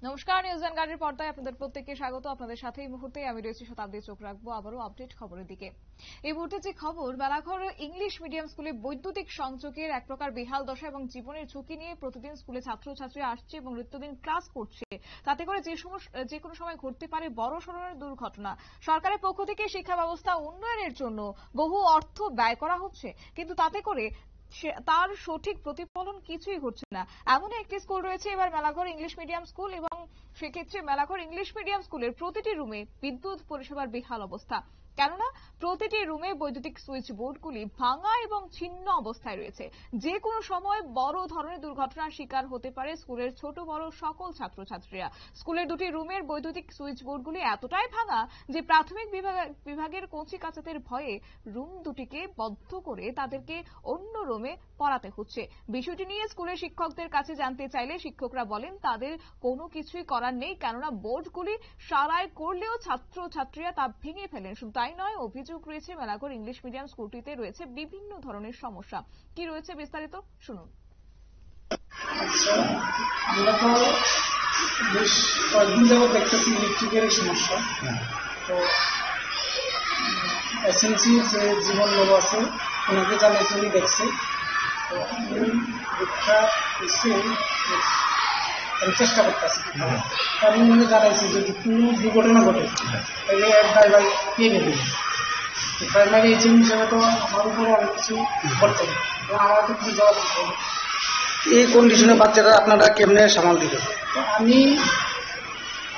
নমস্কার, নিউজ ভ্যানগার্ডের পর্দায় আপনাদের প্রত্যেককে স্বাগত। আপনাদের সাথে এই মুহূর্তে আমি রয়েছি শতাব্দী। চোখ রাখবো আবারও আপডেট খবরের দিকে। এই মুহূর্তে যে খবর, মেলাঘর ইংলিশ মিডিয়াম স্কুলে বৈদ্যুতিক সংযোগের এক প্রকার বেহাল দশা এবং জীবনের ঝুঁকি নিয়ে প্রতিদিন স্কুলে ছাত্রছাত্রীরা আসছে এবং নিত্যদিন ক্লাস করছে। তাতে করে যে কোনো সময় ঘটতে পারে বড় ধরনের দুর্ঘটনা। সরকারের পক্ষ থেকে শিক্ষা ব্যবস্থা উন্নয়নের জন্য বহু অর্থ ব্যয় করা হচ্ছে, কিন্তু তাতে করে তার সঠিক প্রতিফলন কিছুই ঘটছে না। এমন একটি স্কুল রয়েছে এবার মেলাঘর ইংলিশ মিডিয়াম স্কুল, এবং সেক্ষেত্রে মেলাঘর ইংলিশ মিডিয়াম স্কুলের প্রতিটি রুমে বিদ্যুৎ পরিষেবার বেহাল অবস্থা। কেননা প্রতিটি রুমে বৈদ্যুতিক সুইচ বোর্ডগুলি ভাঙা এবং ছিন্ন অবস্থায় রয়েছে। যে কোনো সময় বড় ধরনের দুর্ঘটনার শিকার হতে পারে স্কুলের ছোট বড় সকল ছাত্রছাত্রীরা। স্কুলের দুটি রুমের বৈদ্যুতিক সুইচ বোর্ডগুলি এতটাই ভাঙা যে প্রাথমিক বিভাগের কচি কাচাদের ভয়ে রুম দুটিকে বদ্ধ করে তাদেরকে অন্য রুমে পড়াতে হচ্ছে। বিষয়টি নিয়ে স্কুলের শিক্ষকদের কাছে জানতে চাইলে শিক্ষকরা বলেন তাদের কোনো কিছুই করার নেই, কেননা বোর্ডগুলি সারাই করলেও ছাত্রছাত্রীরা তা ভেঙে ফেলেন। শুধু তাই নয়, অভিযোগ রয়েছে মেলাঘর ইংলিশ মিডিয়াম স্কুলটিতে রয়েছে বিভিন্ন ধরনের সমস্যা। কি রয়েছে বিস্তারিত শুনুন। আমরা তো বেশ কয়েকদিন যাবত দেখতেছি ইলেকট্রিকের সমস্যা। তো এসএনসি যে জীবন লোক আছে ওনাকে জানিয়েছে, উনি দেখছে। তো উনি দীক্ষা এসে আমি চেষ্টা করতেছি। আমি উনি জানাইছি যদি কোনো দুর্ঘটনা ঘটে তাহলে এক ড্রাইভার কে নেবে। প্রাইমারি এইচএম হিসাবে তো আমার উপরে অনেক কিছু করতে হবে এবং আমার তো কিছু জবাব দিতে হবে। এই কন্ডিশনে বাচ্চারা আপনারা কেমনে সামাল দিবেন? আমি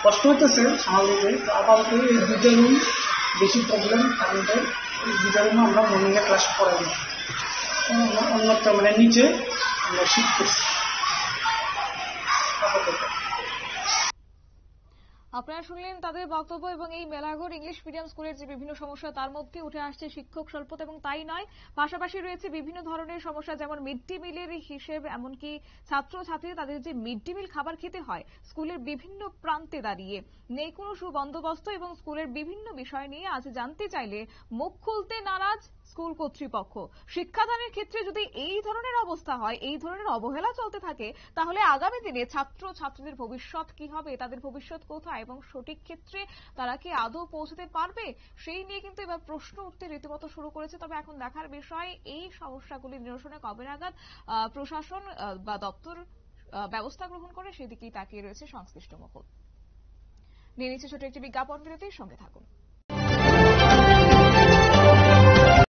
কষ্ট হইতেছে সামাল দিতে। আপাতত এই দুটো রুম বেশি প্রবলেম কারেন্টের। এই দুটো রুম আমরা মর্নিংয়ে ক্লাস করাই দিই, অন্যত্র মানে নিচে আমরা শিফট করছি আপাতত। আপনারা শুনলেন তাদের বক্তব্য। এবং এই মেলাঘর ইংলিশ মিডিয়াম স্কুলের যে বিভিন্ন সমস্যা তার মধ্যে উঠে আসছে শিক্ষক স্বল্পতা, এবং তাই নয়, পাশাপাশি রয়েছে বিভিন্ন ধরনের সমস্যা, যেমন মিড ডে মিলের হিসেব, এমনকি ছাত্রছাত্রীরা তাদের যে মিড ডে মিল খাবার খেতে হয় স্কুলের বিভিন্ন প্রান্তে দাঁড়িয়ে, নেই কোনো সুবন্দোবস্ত। এবং স্কুলের বিভিন্ন বিষয় নিয়ে আজ জানতে চাইলে মুখ খুলতে নারাজ স্কুল কর্তৃপক্ষ। শিক্ষাদানের ক্ষেত্রে যদি এই ধরনের অবস্থা হয়, এই ধরনের অবহেলা চলতে থাকে, তাহলে আগামী দিনে ছাত্রছাত্রীদের ভবিষ্যৎ কি হবে, তাদের ভবিষ্যৎ কোথায় এবং সঠিক ক্ষেত্রে তারা কি আদৌ পৌঁছতে পারবে, সেই নিয়ে কিন্তু এবার প্রশ্ন উঠতে রীতিমতো শুরু করেছে। তবে এখন দেখার বিষয় এই সমস্যাগুলি নিরসনে কবে নাগাদ প্রশাসন বা দপ্তর ব্যবস্থা গ্রহণ করে, সেদিকেই তাকিয়ে রয়েছে সংশ্লিষ্ট মহল। নিয়ে নিচ্ছে ছোট একটি বিজ্ঞাপন বিরতির সঙ্গে থাকুন।